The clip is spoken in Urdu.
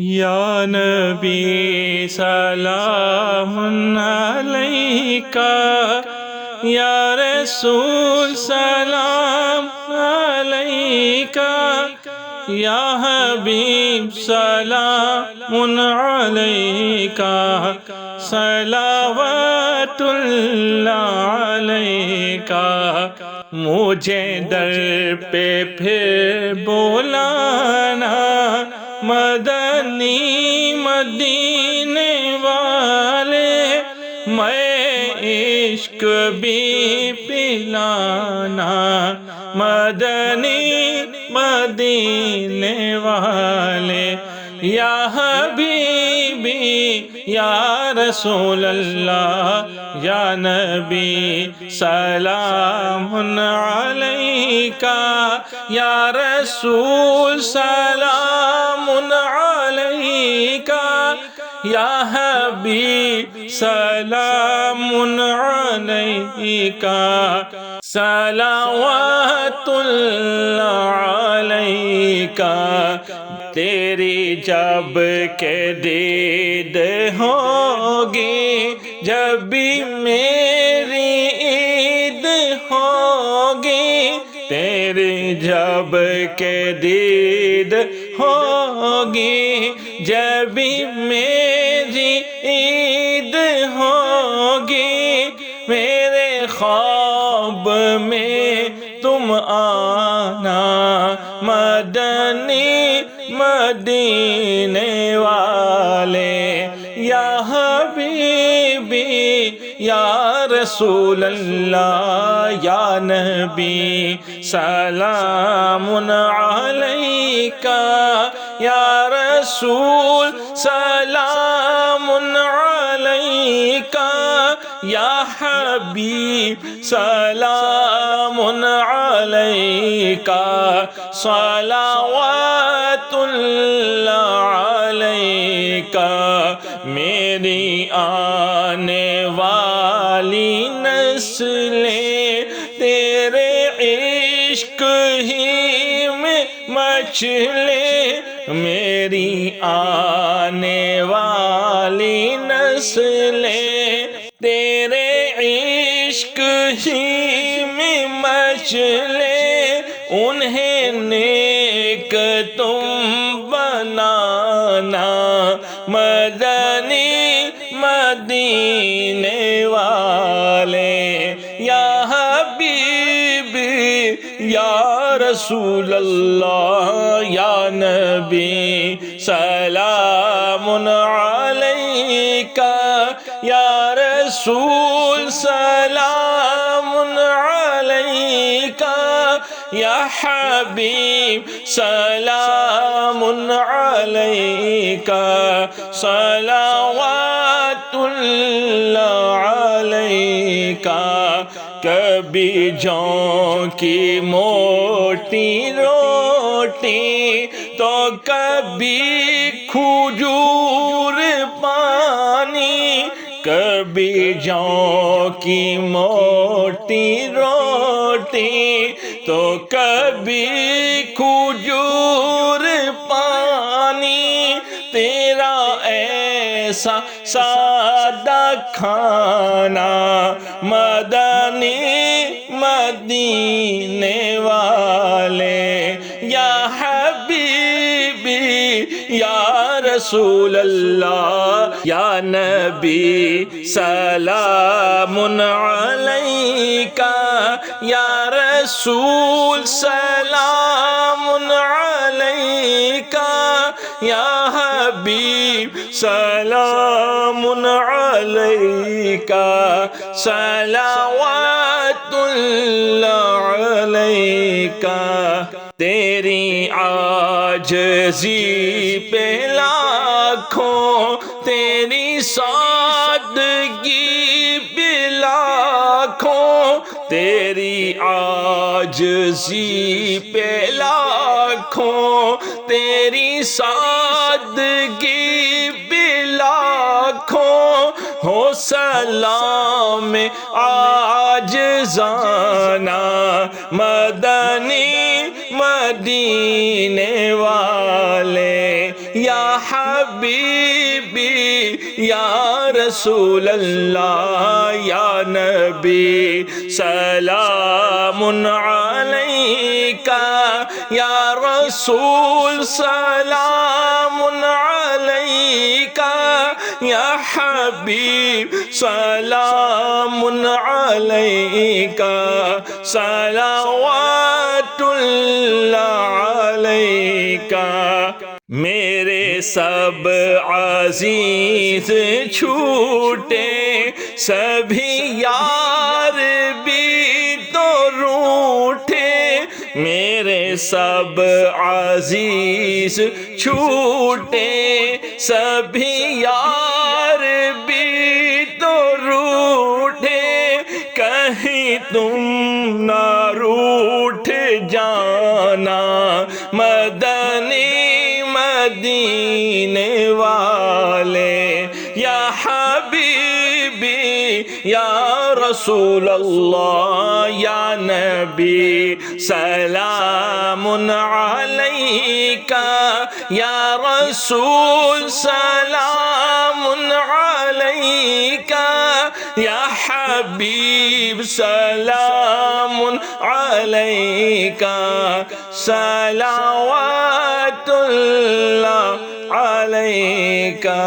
یا نبی سلام علیکہ، یا رسول سلام علیکہ، یا حبیب سلام علیکہ، صلوات اللہ علیکہ۔ مجھے در پہ پھر بلانا، مدنی مدینے والے، میں عشق بھی پلانا، مدنی مدینے والے۔ یا حبیبی یا رسول اللہ، یا نبی سلام علیکہ، یا رسول سلام علیکہ، یا حبیب سلام علیکہ، صلوات اللہ علیکہ۔ تیری جب کہ دید ہوگی، جب بھی میری عید ہوگی، تیری جب کہ دید ہوگی، جب بھی میری عید ہوگی، میرے خواب میں تم آنا، مدنی مدینے والے۔ یا حبیبی یا رسول اللہ، یا نبی سلام علیکہ، یا رسول سلام علیکہ، یا حبیب سلام علیکہ، صلوات اللہ علیکہ۔ میری آنے والی نسلیں تیرے عشق ہی میں مچلے، میری آنے والی نسلیں تیرے عشق ہی میں مچلے، انہیں نیک تم بنانا، مدنی مدینے والے۔ یا حبیبی یا رسول اللہ، یا نبی سلام علیکہ، یا رسول سلام علیکہ، یا حبیب سلام علیکہ، صلوات اللہ علیکہ۔ کبھی جوں کی موٹی روٹی تو کبھی کھجور پانی، کبھی جوں کی موٹی روٹی تو کبھی کھجور پانی، تیرا ایسا سادہ کھانا، مدنی مدینے والے۔ یا حبیبی یا رسول اللہ، یا نبی سلام علیکہ، یا رسول سلام علیکہ، یا حبیب سلام علیکہ، صلوات اللہ علیکہ۔ تیری عاجزی پہ لاکھوں، تیری سادگی پہ لاکھوں، تیری عاجزی پہ لاکھوں، تیری سادگی پہ لاکھوں، ہو سلام عاجزانہ، مدنی مدینے والے۔ یا حبیبی یا رسول اللہ یا نبی سلام علیکہ یا رسول سلام علیکہ یا حبیب سلام علیکہ صلوات اللہ علیکہ میرے سب عزیز چھوٹے سبھی یار بھی تو روٹھے میرے سب عزیز چھوٹے سبھی یار بھی تو روٹھے کہیں تم نہ روٹھ جانا مدنی مدینے والے یا حبیبی یا رسول اللہ یا نبی سلام علیکہ یا رسول سلام علیکہ یا حبیب سلام علیکہ صلوات اللہ علیکہ